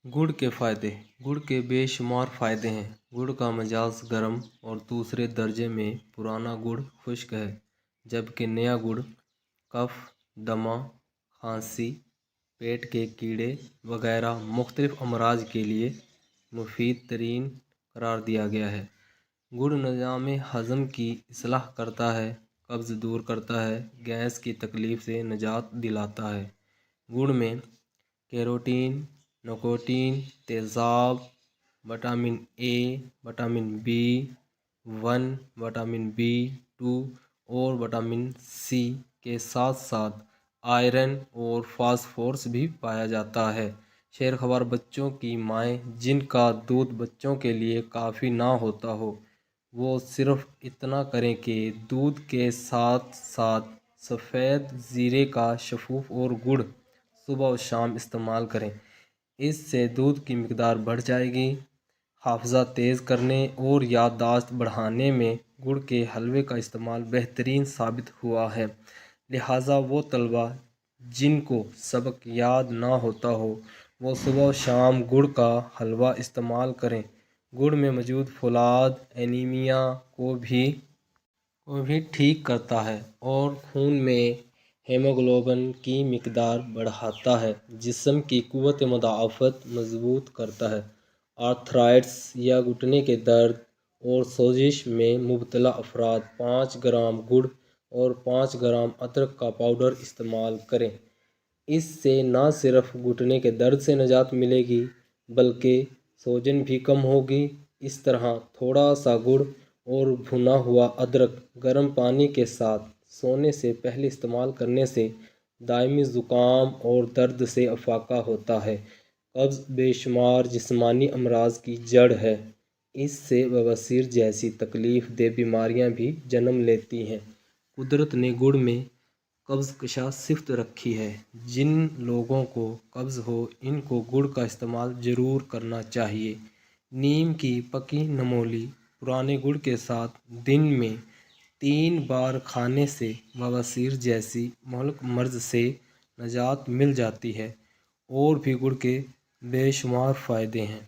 گڑ کے فائدے۔ گڑ کے بے شمار فائدے ہیں۔ گڑ کا مزاج گرم اور دوسرے درجے میں پرانا گڑ خشک ہے، جبکہ نیا گڑ کف، دمہ، کھانسی، پیٹ کے کیڑے وغیرہ مختلف امراض کے لیے مفید ترین قرار دیا گیا ہے۔ گڑ نظام ہضم کی اصلاح کرتا ہے، قبض دور کرتا ہے، گیس کی تکلیف سے نجات دلاتا ہے۔ گڑ میں کیروٹین، نکوٹین، تیزاب، vitamin A, vitamin B1، vitamin B2 اور وٹامن سی کے ساتھ ساتھ آئرن اور فاسفورس بھی پایا جاتا ہے۔ شیرخوار بچوں کی مائیں جن کا دودھ بچوں کے لیے کافی نہ ہوتا ہو، وہ صرف اتنا کریں کہ دودھ کے ساتھ ساتھ سفید زیرے کا شفوف اور گڑ صبح و شام استعمال کریں۔ اس سے دودھ کی مقدار بڑھ جائے گی۔ حافظہ تیز کرنے اور یادداشت بڑھانے میں گڑ کے حلوے کا استعمال بہترین ثابت ہوا ہے، لہٰذا وہ طلباء جن کو سبق یاد نہ ہوتا ہو وہ صبح و شام گڑ کا حلوہ استعمال کریں۔ گڑ میں موجود فولاد انیمیا کو بھی ٹھیک کرتا ہے اور خون میں ہیموگلوبن کی مقدار بڑھاتا ہے، جسم کی قوت مدافعت مضبوط کرتا ہے۔ آرتھرائٹس یا گھٹنے کے درد اور سوزش میں مبتلا افراد 5 گرام گڑ اور 5 گرام ادرک کا پاؤڈر استعمال کریں۔ اس سے نہ صرف گھٹنے کے درد سے نجات ملے گی بلکہ سوجن بھی کم ہوگی۔ اس طرح تھوڑا سا گڑ اور بھنا ہوا ادرک گرم پانی کے ساتھ سونے سے پہلے استعمال کرنے سے دائمی زکام اور درد سے افاقہ ہوتا ہے۔ قبض بے شمار جسمانی امراض کی جڑ ہے۔ اس سے بواسیر جیسی تکلیف دہ بیماریاں بھی جنم لیتی ہیں۔ قدرت نے گڑ میں قبض کشا صفت رکھی ہے۔ جن لوگوں کو قبض ہو ان کو گڑ کا استعمال ضرور کرنا چاہیے۔ نیم کی پکی نمولی پرانے گڑ کے ساتھ دن میں 3 بار کھانے سے بواسیر جیسی مہلک مرض سے نجات مل جاتی ہے۔ اور بھی گڑ کے بے شمار فائدے ہیں۔